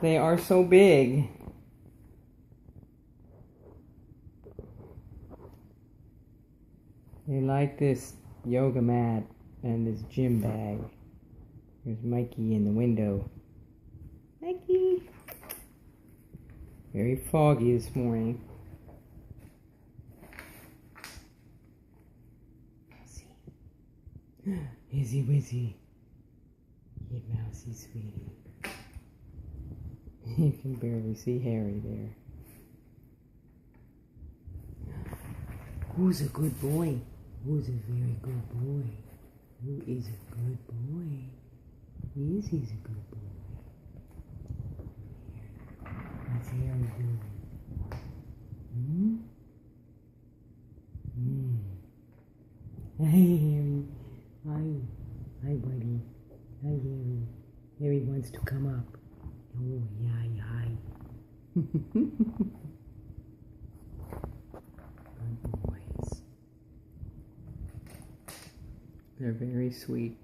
They are so big. They like this yoga mat and this gym bag. There's Mikey in the window. Mikey! Very foggy this morning. Izzy Wizzy. Hey, Mousy sweetie. You can barely see Harry there. Who's a good boy? Who's a very good boy? Who is a good boy? Izzy's a good boy. What's Harry doing? Hey, Harry. Hi, buddy. Hi, Harry. Harry wants to come up. Oh, yeah, hi. Good boys. They're very sweet.